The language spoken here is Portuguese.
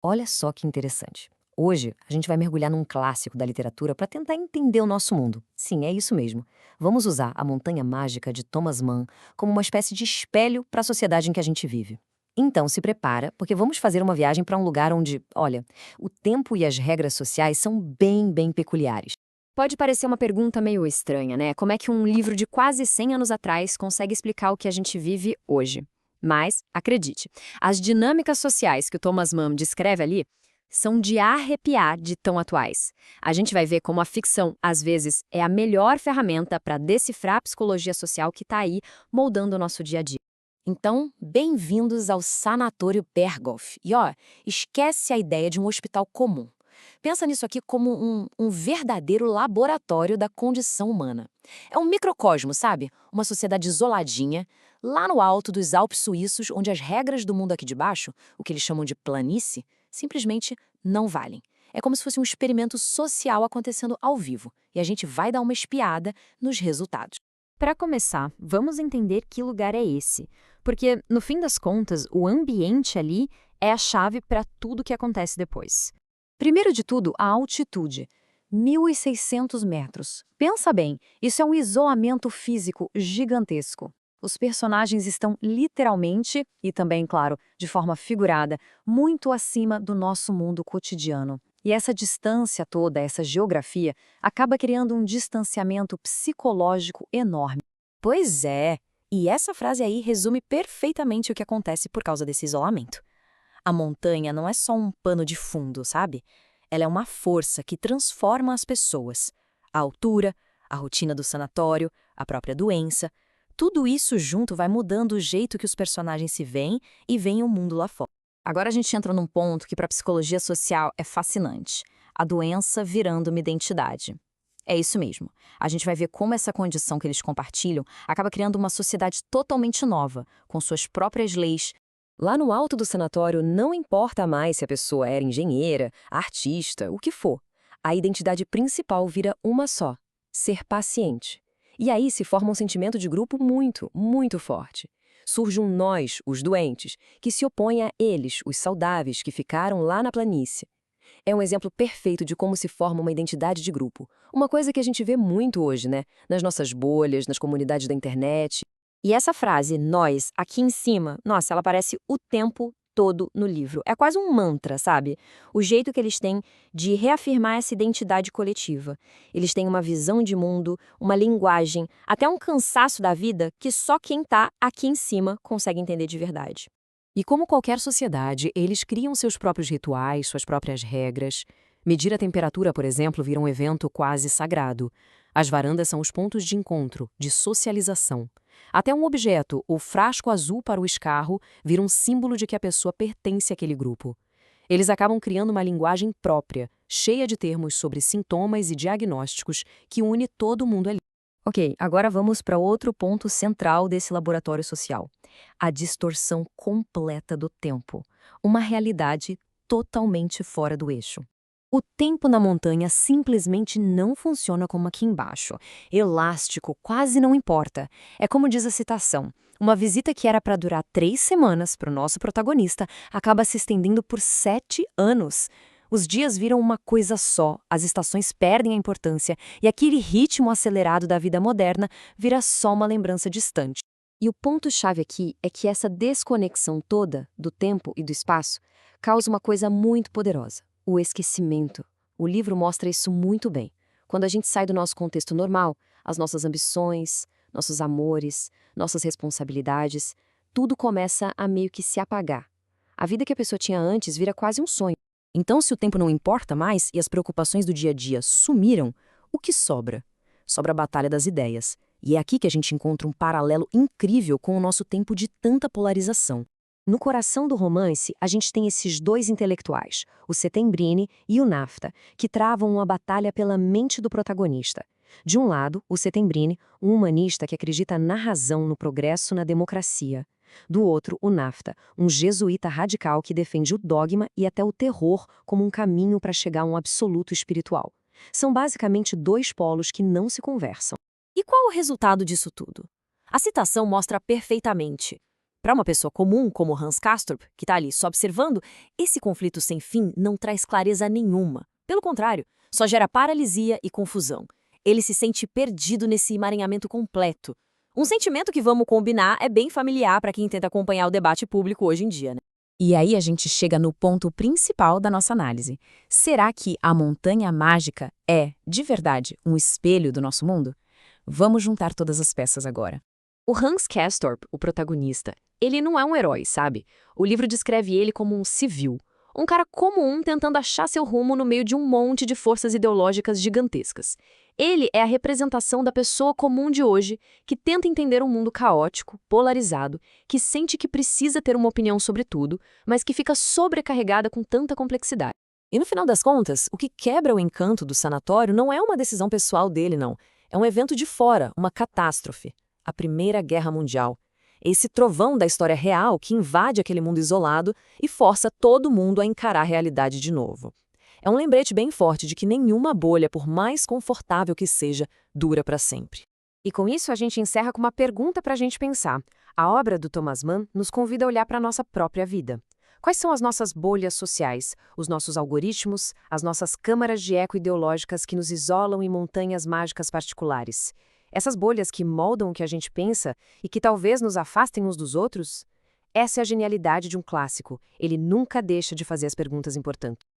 Olha só que interessante. Hoje, a gente vai mergulhar num clássico da literatura para tentar entender o nosso mundo. Sim, é isso mesmo. Vamos usar A Montanha Mágica de Thomas Mann como uma espécie de espelho para a sociedade em que a gente vive. Então, se prepara, porque vamos fazer uma viagem para um lugar onde, olha, o tempo e as regras sociais são bem peculiares. Pode parecer uma pergunta meio estranha, né? Como é que um livro de quase 100 anos atrás consegue explicar o que a gente vive hoje? Mas, acredite, as dinâmicas sociais que o Thomas Mann descreve ali são de arrepiar de tão atuais. A gente vai ver como a ficção, às vezes, é a melhor ferramenta para decifrar a psicologia social que está aí moldando o nosso dia a dia. Então, bem-vindos ao Sanatório Berghoff. E ó, esquece a ideia de um hospital comum. Pensa nisso aqui como um verdadeiro laboratório da condição humana. É um microcosmo, sabe? Uma sociedade isoladinha, lá no alto dos Alpes suíços, onde as regras do mundo aqui de baixo, o que eles chamam de planície, simplesmente não valem. É como se fosse um experimento social acontecendo ao vivo, e a gente vai dar uma espiada nos resultados. Para começar, vamos entender que lugar é esse, porque, no fim das contas, o ambiente ali é a chave para tudo que acontece depois. Primeiro de tudo, a altitude. 1.600 metros. Pensa bem, isso é um isolamento físico gigantesco. Os personagens estão literalmente, e também, claro, de forma figurada, muito acima do nosso mundo cotidiano. E essa distância toda, essa geografia, acaba criando um distanciamento psicológico enorme. Pois é, e essa frase aí resume perfeitamente o que acontece por causa desse isolamento. A montanha não é só um pano de fundo, sabe? Ela é uma força que transforma as pessoas. A altura, a rotina do sanatório, a própria doença, tudo isso junto vai mudando o jeito que os personagens se veem e veem o mundo lá fora. Agora a gente entra num ponto que para a psicologia social é fascinante. A doença virando uma identidade. É isso mesmo. A gente vai ver como essa condição que eles compartilham acaba criando uma sociedade totalmente nova, com suas próprias leis. Lá no alto do sanatório, não importa mais se a pessoa era engenheira, artista, o que for. A identidade principal vira uma só: ser paciente. E aí se forma um sentimento de grupo muito forte. Surge um nós, os doentes, que se opõe a eles, os saudáveis, que ficaram lá na planície. É um exemplo perfeito de como se forma uma identidade de grupo. Uma coisa que a gente vê muito hoje, né? Nas nossas bolhas, nas comunidades da internet. E essa frase, nós, aqui em cima, nossa, ela aparece o tempo todo no livro. É quase um mantra, sabe? O jeito que eles têm de reafirmar essa identidade coletiva. Eles têm uma visão de mundo, uma linguagem, até um cansaço da vida que só quem tá aqui em cima consegue entender de verdade. E como qualquer sociedade, eles criam seus próprios rituais, suas próprias regras. Medir a temperatura, por exemplo, vira um evento quase sagrado. As varandas são os pontos de encontro, de socialização. Até um objeto, o frasco azul para o escarro, vira um símbolo de que a pessoa pertence àquele grupo. Eles acabam criando uma linguagem própria, cheia de termos sobre sintomas e diagnósticos que une todo mundo ali. Ok, agora vamos para outro ponto central desse laboratório social: a distorção completa do tempo. Uma realidade totalmente fora do eixo. O tempo na montanha simplesmente não funciona como aqui embaixo. Elástico, quase não importa. É como diz a citação: uma visita que era para durar 3 semanas para o nosso protagonista acaba se estendendo por 7 anos. Os dias viram uma coisa só, as estações perdem a importância e aquele ritmo acelerado da vida moderna vira só uma lembrança distante. E o ponto-chave aqui é que essa desconexão toda do tempo e do espaço causa uma coisa muito poderosa: o esquecimento. O livro mostra isso muito bem. Quando a gente sai do nosso contexto normal, as nossas ambições, nossos amores, nossas responsabilidades, tudo começa a meio que se apagar. A vida que a pessoa tinha antes vira quase um sonho. Então, se o tempo não importa mais e as preocupações do dia a dia sumiram, o que sobra? Sobra a batalha das ideias. E é aqui que a gente encontra um paralelo incrível com o nosso tempo de tanta polarização. No coração do romance, a gente tem esses dois intelectuais, o Settembrini e o Nafta, que travam uma batalha pela mente do protagonista. De um lado, o Settembrini, um humanista que acredita na razão, no progresso, na democracia. Do outro, o Nafta, um jesuíta radical que defende o dogma e até o terror como um caminho para chegar a um absoluto espiritual. São basicamente dois polos que não se conversam. E qual o resultado disso tudo? A citação mostra perfeitamente. Para uma pessoa comum, como Hans Castorp, que está ali só observando, esse conflito sem fim não traz clareza nenhuma. Pelo contrário, só gera paralisia e confusão. Ele se sente perdido nesse emaranhamento completo. Um sentimento que, vamos combinar, é bem familiar para quem tenta acompanhar o debate público hoje em dia, né? E aí a gente chega no ponto principal da nossa análise. Será que a montanha mágica é, de verdade, um espelho do nosso mundo? Vamos juntar todas as peças agora. O Hans Castorp, o protagonista, ele não é um herói, sabe? O livro descreve ele como um civil. Um cara comum tentando achar seu rumo no meio de um monte de forças ideológicas gigantescas. Ele é a representação da pessoa comum de hoje que tenta entender um mundo caótico, polarizado, que sente que precisa ter uma opinião sobre tudo, mas que fica sobrecarregada com tanta complexidade. E no final das contas, o que quebra o encanto do sanatório não é uma decisão pessoal dele, não. É um evento de fora, uma catástrofe. A Primeira Guerra Mundial. Esse trovão da história real que invade aquele mundo isolado e força todo mundo a encarar a realidade de novo. É um lembrete bem forte de que nenhuma bolha, por mais confortável que seja, dura para sempre. E com isso a gente encerra com uma pergunta para a gente pensar. A obra do Thomas Mann nos convida a olhar para a nossa própria vida. Quais são as nossas bolhas sociais, os nossos algoritmos, as nossas câmaras de eco ideológicas que nos isolam em montanhas mágicas particulares? Essas bolhas que moldam o que a gente pensa e que talvez nos afastem uns dos outros? Essa é a genialidade de um clássico. Ele nunca deixa de fazer as perguntas importantes.